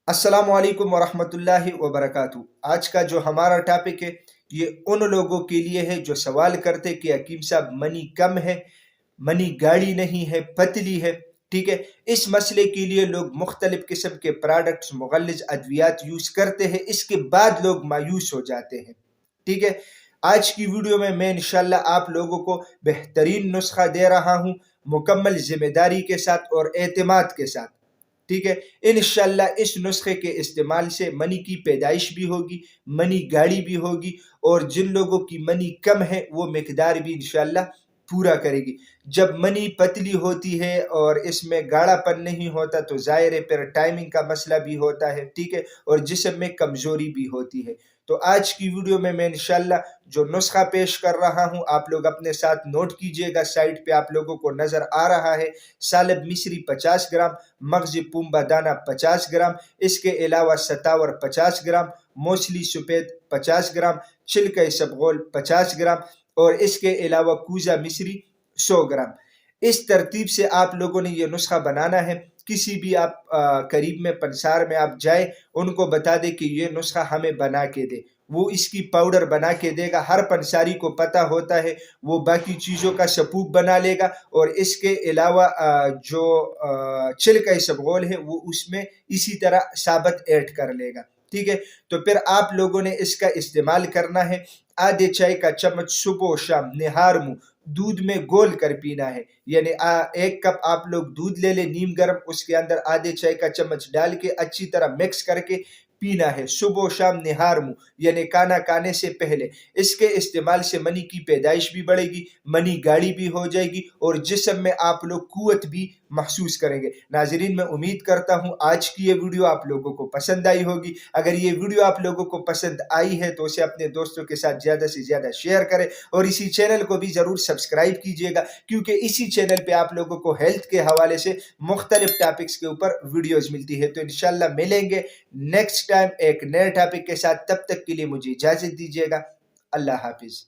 अस्सलाम वालेकुम वरहमतुल्लाहि वबरकातुहू। आज का जो हमारा टॉपिक है ये उन लोगों के लिए है जो सवाल करते कि हकीम साहब मनी कम है, मनी गाढ़ी नहीं है, पतली है। ठीक है, इस मसले के लिए लोग मुख्तलिफ किस्म के प्रोडक्ट्स, मुगल्लिज अद्वियात यूज़ करते हैं, इसके बाद लोग मायूस हो जाते हैं। ठीक है, आज की वीडियो में मैं इंशाल्लाह आप लोगों को बेहतरीन नुस्खा दे रहा हूँ, मुकम्मल जिम्मेदारी के साथ और एतमाद के साथ। ठीक है, इंशाल्लाह इस नुस्खे के इस्तेमाल से मनी की पैदाइश भी होगी, मनी गाढ़ी भी होगी, और जिन लोगों की मनी कम है वो मिकदार भी इंशाल्लाह पूरा करेगी। जब मनी पतली होती है और इसमें गाढ़ापन नहीं होता तो ज़ाहिर है फिर टाइमिंग का मसला भी होता है। ठीक है, और जिस्म में कमज़ोरी भी होती है। तो आज की वीडियो में मैं इंशाल्लाह जो नुस्खा पेश कर रहा हूँ आप लोग अपने साथ नोट कीजिएगा। साइड पे आप लोगों को नज़र आ रहा है सालब मिस्री 50 ग्राम, मगज़ पुम्बा दाना 50 ग्राम, इसके अलावा सतावर 50 ग्राम, मूसली सफ़ेद 50 ग्राम, छिलका इसबगोल 50 ग्राम, और इसके अलावा कूजा मिस्री 100 ग्राम। इस तरतीब से आप लोगों ने ये नुस्खा बनाना है। किसी भी आप करीब में पंसार में आप जाए, उनको बता दे कि ये नुस्खा हमें बना के दे, वो इसकी पाउडर बना के देगा। हर पंसारी को पता होता है, वो बाकी चीज़ों का सपूप बना लेगा, और इसके अलावा जो छिलका इसबगोल है वो उसमें इसी तरह साबत ऐड कर लेगा। ठीक है, तो फिर आप लोगों ने इसका इस्तेमाल करना है। आधे चाय का चम्मच सुबह और शाम निहार मुंह दूध में घोल कर पीना है। यानी 1 कप आप लोग दूध ले ले नीम गर्म, उसके अंदर आधे चाय का चम्मच डाल के अच्छी तरह मिक्स करके पीना है सुबह और शाम निहार मुंह, यानी खाना खाने से पहले। इसके इस्तेमाल से मनी की पैदाइश भी बढ़ेगी, मनी गाढ़ी भी हो जाएगी, और जिस्म में आप लोग कुव्वत भी महसूस करेंगे। नाजरीन, मैं उम्मीद करता हूँ आज की ये वीडियो आप लोगों को पसंद आई होगी। अगर ये वीडियो आप लोगों को पसंद आई है तो उसे अपने दोस्तों के साथ ज़्यादा से ज़्यादा शेयर करें, और इसी चैनल को भी ज़रूर सब्सक्राइब कीजिएगा, क्योंकि इसी चैनल पे आप लोगों को हेल्थ के हवाले से मुख्तलिफ टॉपिक्स के ऊपर वीडियोज़ मिलती है। तो इंशाल्लाह मिलेंगे नेक्स्ट टाइम एक नए टॉपिक के साथ। तब तक के लिए मुझे इजाज़त दीजिएगा। अल्लाह हाफिज़।